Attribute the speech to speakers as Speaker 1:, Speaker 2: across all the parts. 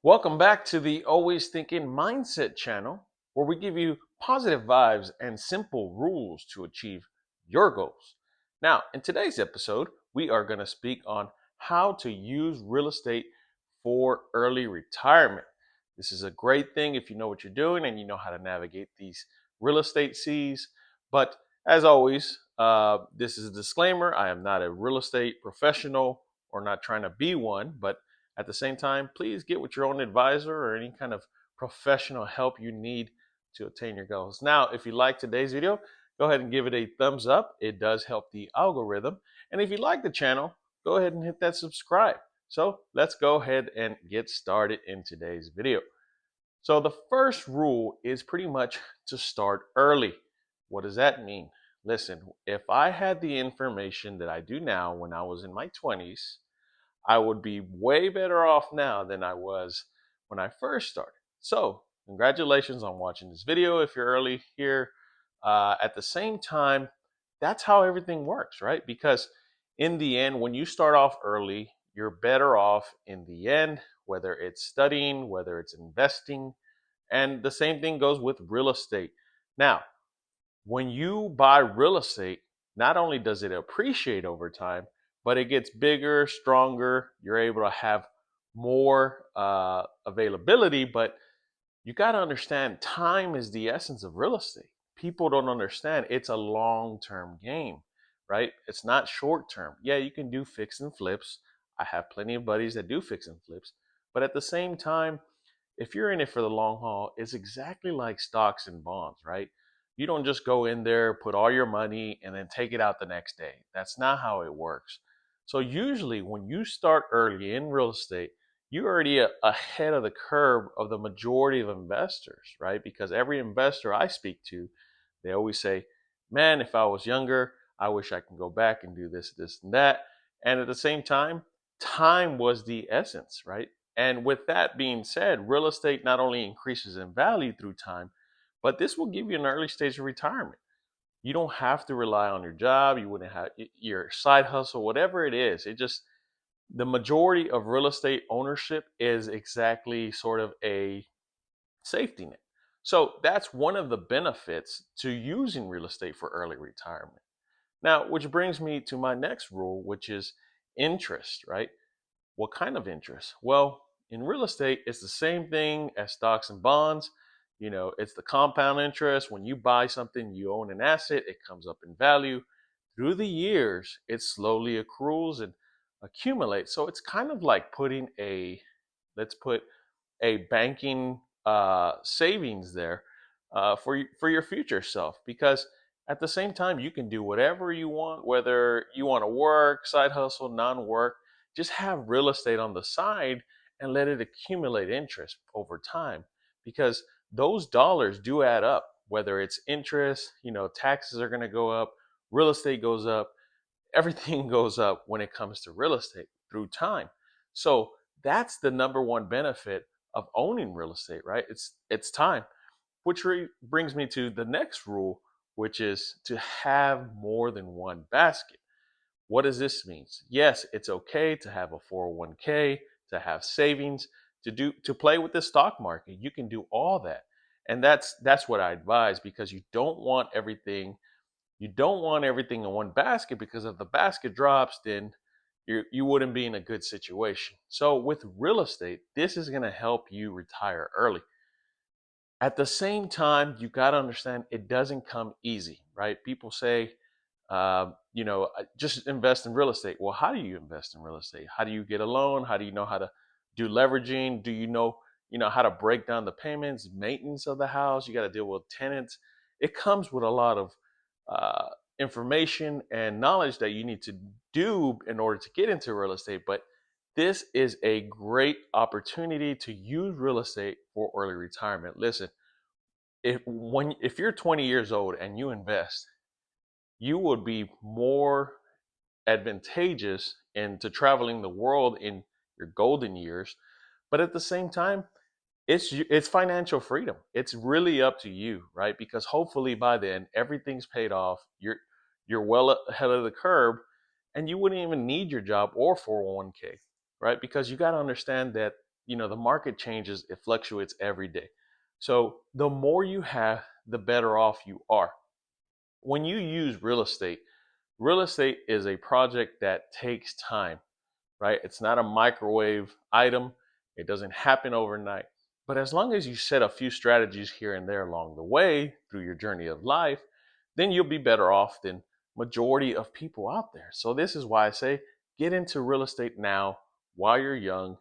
Speaker 1: Welcome back to the Always Thinking Mindset channel, where we give you positive vibes and simple rules to achieve your goals. Now, in today's episode, we are going to speak on how to use real estate for early retirement. This is a great thing if you know what you're doing and you know how to navigate these real estate seas. But as always, this is a disclaimer. I am not a real estate professional or not trying to be one, but at the same time, please get with your own advisor or any kind of professional help you need to attain your goals. Now, if you like today's video, go ahead and give it a thumbs up. It does help the algorithm. And if you like the channel, go ahead and hit that subscribe. So let's go ahead and get started in today's video. So the first rule is pretty much to start early. What does that mean? Listen, if I had the information that I do now when I was in my 20s, I would be way better off now than I was when I first started. So, congratulations on watching this video if you're early here. At the same time, that's how everything works, right? Because in the end, when you start off early, you're better off in the end, whether it's studying, whether it's investing. And the same thing goes with real estate. Now, when you buy real estate, not only does it appreciate over time, but it gets bigger, stronger. You're able to have more availability, but you got to understand time is the essence of real estate. People don't understand it's a long term game, right? It's not short term. Yeah, you can do fix and flips. I have plenty of buddies that do fix and flips, but at the same time, if you're in it for the long haul, it's exactly like stocks and bonds, right? You don't just go in there, put all your money, and then take it out the next day. That's not how it works. So, usually, when you start early in real estate, you're already ahead of the curve of the majority of investors, right? Because every investor I speak to, they always say, man, if I was younger, I wish I can go back and do this, this, and that. And at the same time was the essence, right? And with that being said, real estate not only increases in value through time, but this will give you an early stage of retirement. You don't have to rely on your job. You wouldn't have your side hustle, whatever it is. It just, the majority of real estate ownership is exactly sort of a safety net. So that's one of the benefits to using real estate for early retirement. Now, which brings me to my next rule, which is interest, right? What kind of interest? Well, in real estate, it's the same thing as stocks and bonds. You know, it's the compound interest. When you buy something, you own an asset, it comes up in value. Through the years, it slowly accrues and accumulates. So it's kind of like putting let's put a banking savings there for your future self, because at the same time you can do whatever you want, whether you want to work, side hustle, non-work, just have real estate on the side and let it accumulate interest over time, because those dollars do add up. Whether it's interest, taxes are going to go up, real estate goes up, everything goes up when it comes to real estate through time. So that's the number one benefit of owning real estate, right? It's time, which brings me to the next rule, which is to have more than one basket. What does this mean? Yes, it's okay to have a 401k, to have savings, to play with the stock market. You can do all that. And that's what I advise, because you don't want everything in one basket, because if the basket drops, then you wouldn't be in a good situation. So with real estate, this is going to help you retire early. At the same time, you got to understand it doesn't come easy, right? People say, just invest in real estate. Well, how do you invest in real estate? How do you get a loan? How do you know how to do leveraging? Do you know how to break down the payments, maintenance of the house? You got to deal with tenants. It comes with a lot of uh, information and knowledge that you need to do in order to get into real estate. But this is a great opportunity to use real estate for early retirement. Listen, if you're 20 years old and you invest, you would be more advantageous into traveling the world in your golden years. But at the same time, it's financial freedom. It's really up to you, right? Because hopefully by then everything's paid off. You're well ahead of the curve, and you wouldn't even need your job or 401k, right? Because you got to understand that the market changes, it fluctuates every day. So the more you have, the better off you are. When you use real estate is a project that takes time, right? It's not a microwave item. It doesn't happen overnight. But as long as you set a few strategies here and there along the way through your journey of life, then you'll be better off than majority of people out there. So this is why I say get into real estate now while you're young.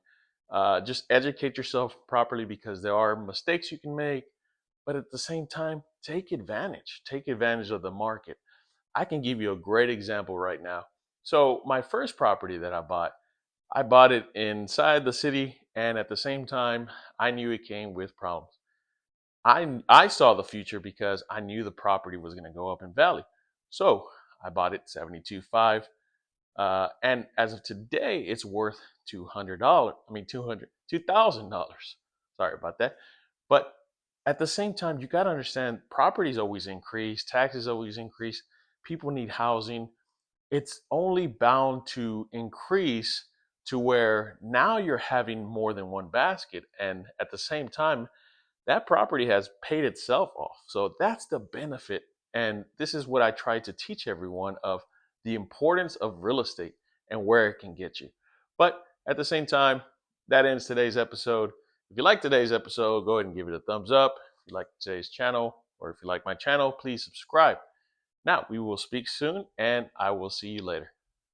Speaker 1: Just educate yourself properly because there are mistakes you can make, but at the same time, take advantage. Take advantage of the market. I can give you a great example right now. So my first property that I bought it inside the city, and at the same time, I knew it came with problems. I saw the future because I knew the property was going to go up in value. So I bought it 72.5, and as of today, it's worth $200. I mean, $2,000. Sorry about that. But at the same time, you got to understand properties always increase, taxes always increase, people need housing. It's only bound to increase to where now you're having more than one basket. And at the same time, that property has paid itself off. So that's the benefit. And this is what I try to teach everyone of the importance of real estate and where it can get you. But at the same time, that ends today's episode. If you like today's episode, go ahead and give it a thumbs up. If you like today's channel, or if you like my channel, please subscribe. Now, we will speak soon, and I will see you later.